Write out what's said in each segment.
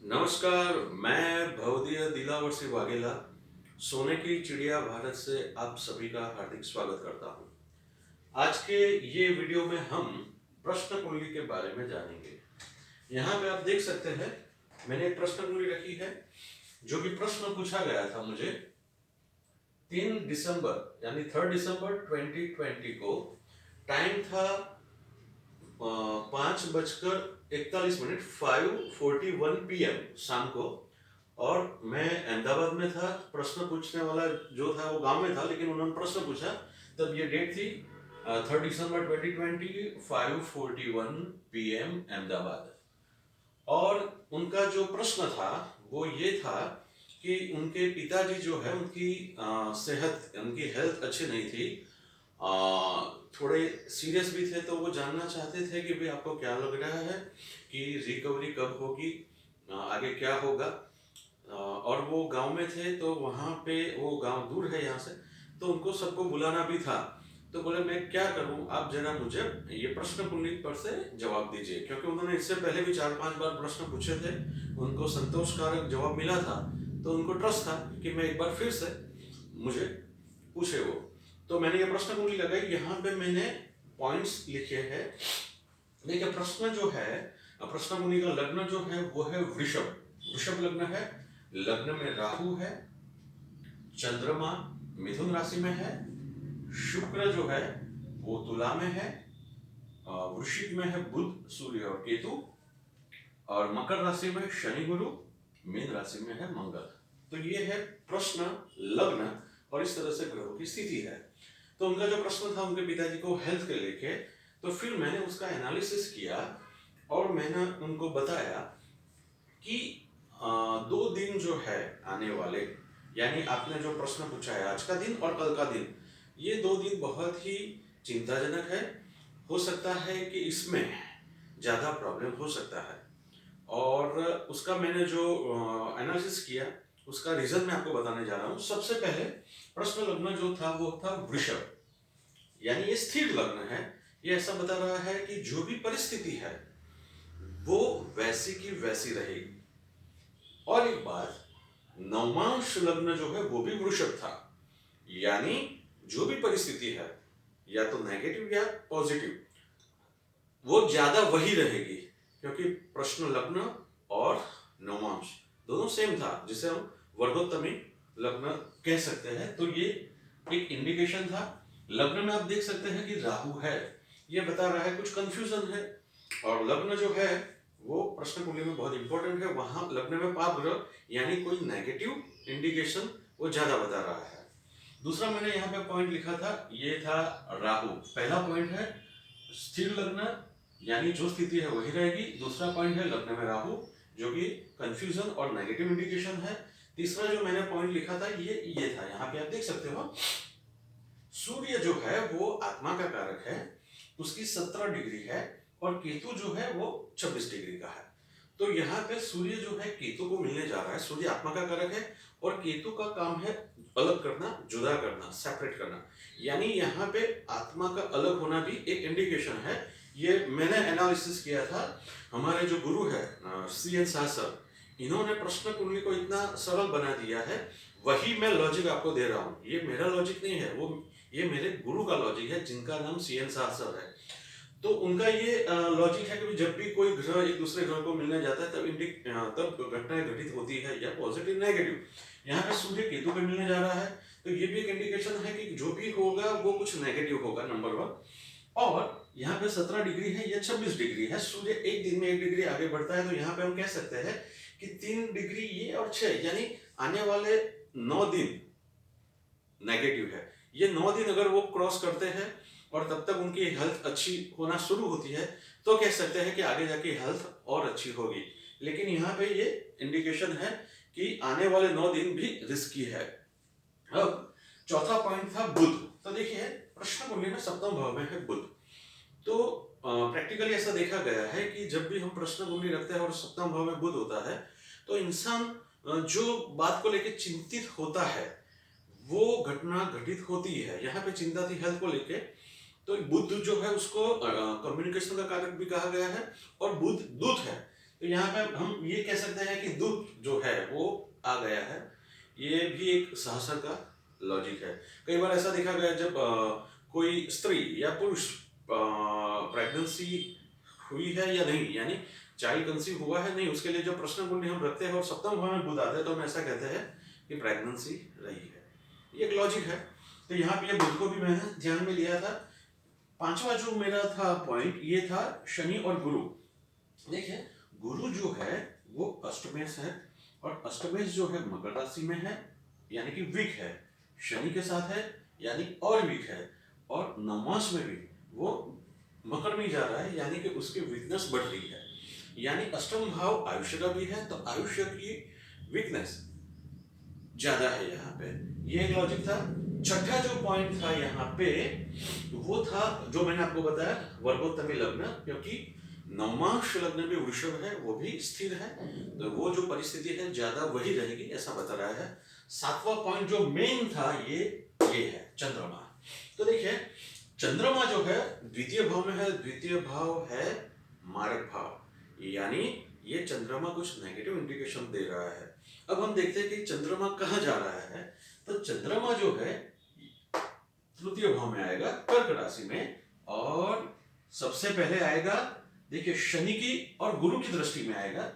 नमस्कार। मैं भवदीय दिलावर सिंह वाघेला सोने की चिड़िया भारत से आप सभी का हार्दिक स्वागत करता हूं। आज के ये वीडियो में हम प्रश्न कुंडली के बारे में जानेंगे। यहाँ पे आप देख सकते हैं मैंने एक प्रश्न कुंडली रखी है जो कि प्रश्न पूछा गया था मुझे 3 दिसंबर यानी 3 दिसंबर 2020 को। टाइम था 5:41 5:41 PM शाम को। और मैं अहमदाबाद में था। प्रश्न पूछने वाला जो था वो गांव में था, लेकिन उन्होंने प्रश्न पूछा तब ये डेट थी 3 दिसंबर 2020 5:41 PM अहमदाबाद। और उनका जो प्रश्न था वो ये था कि उनके पिताजी जो है उनकी सेहत उनकी हेल्थ अच्छी नहीं थी, थोड़े सीरियस भी थे। तो वो जानना चाहते थे कि भाई आपको क्या लग रहा है कि रिकवरी कब होगी, आगे क्या होगा। और वो गांव में थे तो वहाँ पे वो गांव दूर है यहाँ से, तो उनको सबको बुलाना भी था। तो बोले मैं क्या करूँ, आप जरा मुझे ये प्रश्न कुंडली पर से जवाब दीजिए, क्योंकि उन्होंने इससे पहले भी 4-5 बार प्रश्न पूछे थे, उनको संतोषकारक जवाब मिला था। तो उनको ट्रस्ट था कि मैं एक बार फिर से मुझे पूछे वो। तो मैंने ये प्रश्न कुंडली लगाई। यहाँ पे मैंने पॉइंट्स लिखे हैं। देखिए प्रश्न जो है, प्रश्न कुंडली का लग्न जो है वो है वृषभ। वृषभ लग्न है। लग्न में राहु है, चंद्रमा मिथुन राशि में है, शुक्र जो है वो तुला में है, वृश्चिक में है बुध सूर्य और केतु, और मकर राशि में शनि गुरु, मीन राशि में है मंगल। तो ये है प्रश्न लग्न और इस तरह से ग्रहों की स्थिति है। तो उनका जो प्रश्न था उनके पिताजी को हेल्थ के लेके, तो फिर मैंने उसका एनालिसिस किया और मैंने उनको बताया कि 2 दिन जो है आने वाले, यानी आपने जो प्रश्न पूछा है आज का दिन और कल का दिन, ये 2 दिन बहुत ही चिंताजनक है। हो सकता है कि इसमें ज़्यादा प्रॉब्लम हो सकता है। और उसका मैंने जो एनालिसिस किया उसका रीजन मैं आपको बताने जा रहा हूँ। सबसे पहले प्रश्न लग्न जो था वो था वृषभ, यानी ये स्थिर लग्न है। ये ऐसा बता रहा है कि जो भी परिस्थिति है वो वैसी की वैसी रहेगी। और एक बात, नवमांश लग्न जो है वो भी वृषभ था, यानी जो भी परिस्थिति है या तो नेगेटिव या पॉजिटिव वो ज्यादा वही रहेगी, क्योंकि प्रश्न लग्न और नवमांश दोनों सेम था, जिसे हम वर्गोत्तमी लग्न कह सकते हैं। तो ये एक इंडिकेशन था। लग्न में आप देख सकते हैं कि राहु है, ये बता रहा है कुछ कंफ्यूजन है। और लग्न जो है वो प्रश्न कुंडली में बहुत इंपॉर्टेंट है। वहां लग्न में पाप ग्रह यानी कोई नेगेटिव इंडिकेशन वो ज्यादा बता रहा है। दूसरा मैंने यहाँ पे पॉइंट लिखा था, ये था राहु। पहला पॉइंट है स्थिर लग्न, यानी जो स्थिति है वही रहेगी। दूसरा पॉइंट है लग्न में राहु, जो कि कंफ्यूजन और नेगेटिव इंडिकेशन है। तीसरा जो मैंने पॉइंट लिखा था ये था, यहाँ पे आप देख सकते हो सूर्य जो है वो आत्मा का कारक है, उसकी 17 डिग्री है, और केतु जो है वो 26 डिग्री का है। तो यहाँ पे सूर्य जो है केतु को मिलने जा रहा है। सूर्य आत्मा का कारक है और केतु का काम है अलग करना, जुदा करना, सेपरेट करना। यानी यहाँ पे आत्मा का अलग होना भी एक इंडिकेशन है। ये मैंने एनालिसिस किया था। हमारे जो गुरु है CN शाह सर, इन्होंने प्रश्न कुंडली को इतना सरल बना दिया है। वही मैं लॉजिक आपको दे रहा हूँ, ये मेरा लॉजिक नहीं है, वो ये मेरे गुरु का लॉजिक है जिनका नाम CN शाह सर है। तो उनका ये लॉजिक है कि जब भी कोई ग्रह एक दूसरे ग्रह को मिलने जाता है तब घटनाएं घटित होती है, या पॉजिटिव नेगेटिव। यहाँ पे सूर्य केतु पे मिलने जा रहा है, तो ये भी एक इंडिकेशन है कि जो भी होगा वो कुछ नेगेटिव होगा, नंबर 1। और यहाँ पे 17 डिग्री है या 26 डिग्री है। सूर्य एक दिन में 1 डिग्री आगे बढ़ता है, तो यहाँ पे हम कह सकते हैं कि 3 डिग्री ये और 6, यानी आने वाले 9 दिन नेगेटिव है। ये 9 दिन अगर वो क्रॉस करते हैं और तब तक उनकी हेल्थ अच्छी होना शुरू होती है, तो कह सकते हैं कि आगे जाके हेल्थ और अच्छी होगी। लेकिन यहाँ पे ये इंडिकेशन है कि आने वाले 9 दिन भी रिस्की है। अब चौथा पॉइंट था बुध। तो देखिए प्रश्न कुंडली में सप्तम भाव में है बुध। तो प्रैक्टिकली ऐसा देखा गया है कि जब भी हम प्रश्न कुंडली रखते हैं और सप्तम भाव में बुध होता है, तो इंसान जो बात को लेकर चिंतित होता है वो घटना घटित होती है। यहाँ पे चिंता थी हेल्थ को लेके, तो बुध जो है उसको कम्युनिकेशन का कारक भी कहा गया है। और बुध दूत है, तो यहाँ पे हम ये कह सकते हैं कि दुख जो है वो आ गया है। ये भी एक सहसर का लॉजिक है। कई बार ऐसा देखा गया जब कोई स्त्री या पुरुष प्रेगनेंसी हुई है या नहीं, यानी चाइल्ड कंसीव हुआ है नहीं, उसके लिए जो प्रश्न कुंडली हम रखते हैं और सप्तम भाव में बुध आता है तो हम ऐसा कहते हैं कि प्रेगनेंसी रही है। ये एक लॉजिक है। तो यहाँ पे ये बुध को भी मैंने ध्यान में लिया था। पांचवा जो मेरा था पॉइंट ये था शनि और गुरु। देखिए गुरु जो है वो अष्टमेश है और अष्टमेश जो है मकर राशि में है यानी कि वीक है, शनि के साथ है यानी और वीक है, और नवमांश में भी वो मकर में जा रहा है यानी कि उसकी वीकनेस बढ़ रही है। यानी अष्टम भाव आयुष्य का भी है तो आयुष्य की वीकनेस ज्यादा है यहाँ पे। ये एक लॉजिक था। छठा जो पॉइंट था यहाँ पे वो था जो मैंने आपको बताया वर्गोत्तमी लग्न, क्योंकि नवमांश लग्न भी वृषभ है वो भी स्थिर है तो वो जो परिस्थिति है ज्यादा वही रहेगी ऐसा बता रहा है। सातवां पॉइंट जो मेन था ये है चंद्रमा। तो देखिए चंद्रमा जो है द्वितीय भाव में है, द्वितीय भाव है मारक भाव, यानी ये चंद्रमा कुछ नेगेटिव इंडिकेशन दे रहा है। अब हम देखते हैं कि चंद्रमा कहाँ जा रहा है। तो चंद्रमा जो है तृतीय भाव में आएगा कर्क राशि में, और सबसे पहले आएगा देखिए शनि की और गुरु की दृष्टि में आएगा,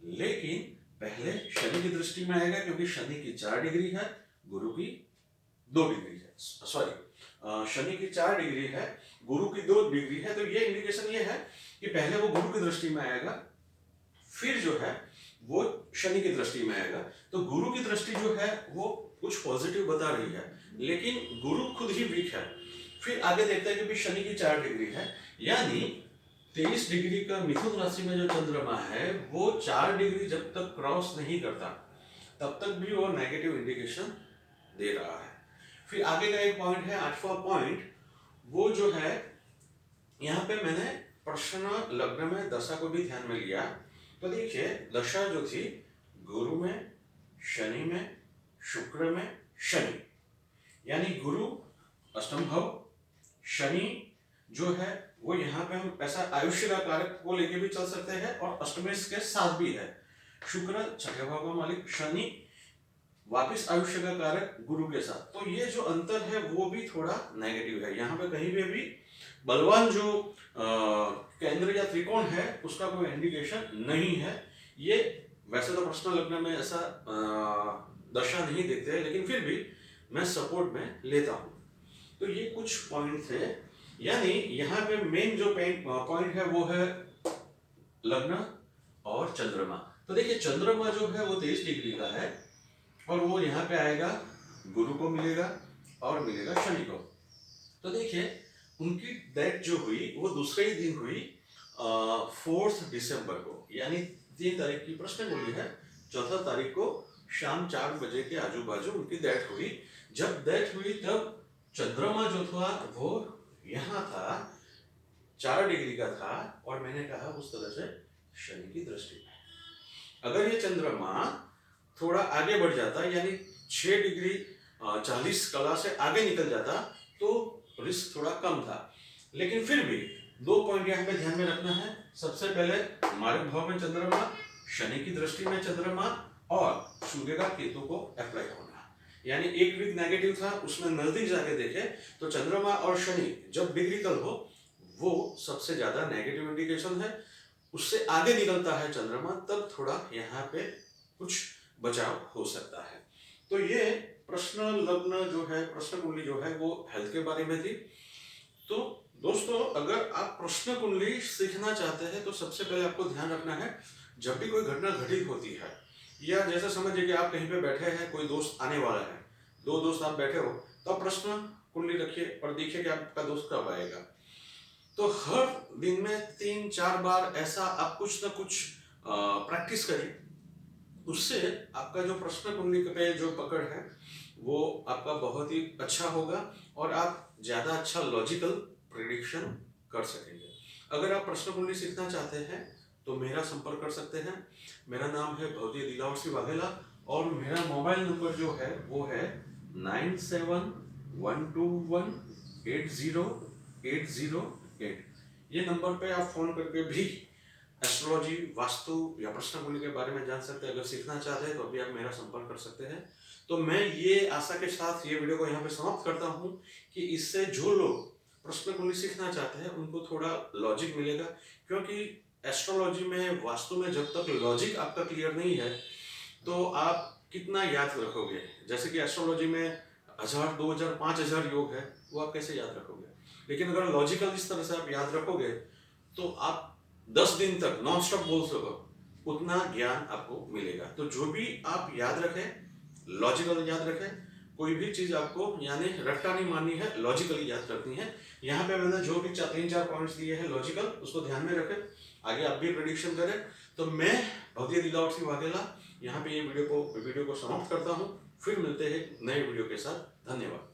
लेकिन पहले शनि की दृष्टि में आएगा क्योंकि शनि की 4 डिग्री है, गुरु की 2 डिग्री है, सॉरी शनि की 4 डिग्री है, गुरु की 2 डिग्री है। तो ये इंडिकेशन ये है कि पहले वो गुरु की दृष्टि में आएगा, फिर जो है वो शनि की दृष्टि में आएगा। तो गुरु की दृष्टि जो है वो कुछ पॉजिटिव बता रही है, लेकिन गुरु खुद ही वीक है। फिर आगे देखते हैं कि शनि की 4 डिग्री है, यानी 23 डिग्री का मिथुन राशि में जो चंद्रमा है वो 4 डिग्री जब तक क्रॉस नहीं करता तब तक भी वो नेगेटिव इंडिकेशन दे रहा है। फिर आगे का एक पॉइंट है 8वां पॉइंट, वो जो है यहाँ पे मैंने प्रश्न लग्न में दशा को भी ध्यान में लिया। तो देखिए दशा जो थी गुरु में, शनि में, शुक्र में, शनि, यानी गुरु अष्टम भाव, शनि जो है वो यहाँ पे हम ऐसा आयुष्य का कारक को लेके भी चल सकते हैं और अष्टमेश के साथ भी है। शुक्र छठे भाव का मालिक, शनि वापिस आयुष्य का कारक गुरु के साथ। तो ये जो अंतर है वो भी थोड़ा नेगेटिव है। यहाँ पे कहीं भी बलवान जो केंद्र या त्रिकोण है उसका कोई इंडिकेशन नहीं है। ये वैसे तो प्रश्न लग्न में ऐसा दशा नहीं देखते हैं, लेकिन फिर भी मैं सपोर्ट में लेता हूँ। तो ये कुछ पॉइंट थे, यानी यहाँ पे मेन जो पॉइंट है वो है लग्न और चंद्रमा। तो देखिए चंद्रमा जो है वो 23 डिग्री का है और वो यहाँ पे आएगा, गुरु को मिलेगा और मिलेगा शनि को। तो देखिए उनकी डेथ जो हुई वो दूसरे ही दिन हुई 4 दिसंबर को, यानी 3 तारीख की प्रश्न कुंडली है, 4 तारीख को शाम 4 बजे के आजू बाजू उनकी डेथ हुई। जब डेथ हुई तब चंद्रमा जो था वो यहाँ था, 4 डिग्री का था, और मैंने कहा उस तरह से शनि की दृष्टि में। अगर ये चंद्रमा थोड़ा आगे बढ़ जाता यानी 6 डिग्री 40 कला से आगे निकल जाता तो रिस्क थोड़ा कम था। लेकिन फिर भी 2 पॉइंट यहाँ पे ध्यान में रखना है। सबसे पहले मारक भाव में चंद्रमा, शनि की दृष्टि में चंद्रमा, और सूर्य का केतु को अप्लाई होना, यानी एक वीक नेगेटिव था उसमें नजदीक जाके देखे तो चंद्रमा और शनि जब डिग्रीकल हो वो सबसे ज्यादा नेगेटिव इंडिकेशन है। उससे आगे निकलता है चंद्रमा तब थोड़ा यहाँ पे कुछ बचाव हो सकता है। तो ये प्रश्न लग्न जो है, प्रश्न कुंडली जो है वो हेल्थ के बारे में थी। तो दोस्तों अगर आप प्रश्न कुंडली सीखना चाहते हैं तो सबसे पहले आपको ध्यान रखना है, जब भी कोई घटना घटित होती है या जैसा समझिए कि आप कहीं पे बैठे हैं, कोई दोस्त आने वाला है, 2 दोस्त आप बैठे हो, तो आप प्रश्न कुंडली रखिए और देखिए कि आपका दोस्त कब आएगा। तो हर दिन में 3-4 बार ऐसा आप कुछ ना कुछ प्रैक्टिस करिए, उससे आपका जो प्रश्न कुंडली पे जो पकड़ है वो आपका बहुत ही अच्छा होगा और आप ज्यादा अच्छा लॉजिकल प्रिडिक्शन कर सकेंगे। अगर आप प्रश्न कुंडली सीखना चाहते हैं तो मेरा संपर्क कर सकते हैं। मेरा नाम है भवदीय दिलावर सिंह वाघेला और मेरा मोबाइल नंबर जो है वो है 9712180808। ये नंबर पे आप फोन करके भी एस्ट्रोलॉजी, वास्तु या प्रश्न कुंडली के बारे में जान सकते हैं। अगर सीखना चाहते हैं तो अभी आप मेरा संपर्क कर सकते हैं। तो मैं ये आशा के साथ ये वीडियो को यहाँ पे समाप्त करता हूँ कि इससे जो लोग प्रश्न कुंडली सीखना चाहते हैं उनको थोड़ा लॉजिक मिलेगा, क्योंकि एस्ट्रोलॉजी में, वास्तु में जब तक लॉजिक आपका क्लियर नहीं है तो आप कितना याद रखोगे। जैसे कि एस्ट्रोलॉजी में 1000, 2000, 5000 योग है, वो आप कैसे याद रखोगे। लेकिन अगर लॉजिकल इस तरह से आप याद रखोगे तो आप 10 दिन तक नॉन स्टॉप बोल सको, उतना ज्ञान आपको मिलेगा। तो जो भी आप याद रखें, लॉजिकल याद रखें। कोई भी चीज आपको यानी रट्टा नहीं माननी है, लॉजिकली याद रखनी है। यहाँ पे मैंने जो भी 3-4 पॉइंट्स दिए हैं लॉजिकल, उसको ध्यान में रखें, आगे आप भी प्रेडिक्शन करें। तो मैं भव्य दिलावर सिंह वाघेला यहाँ पे ये वीडियो को समाप्त करता हूँ। फिर मिलते हैं नए वीडियो के साथ। धन्यवाद।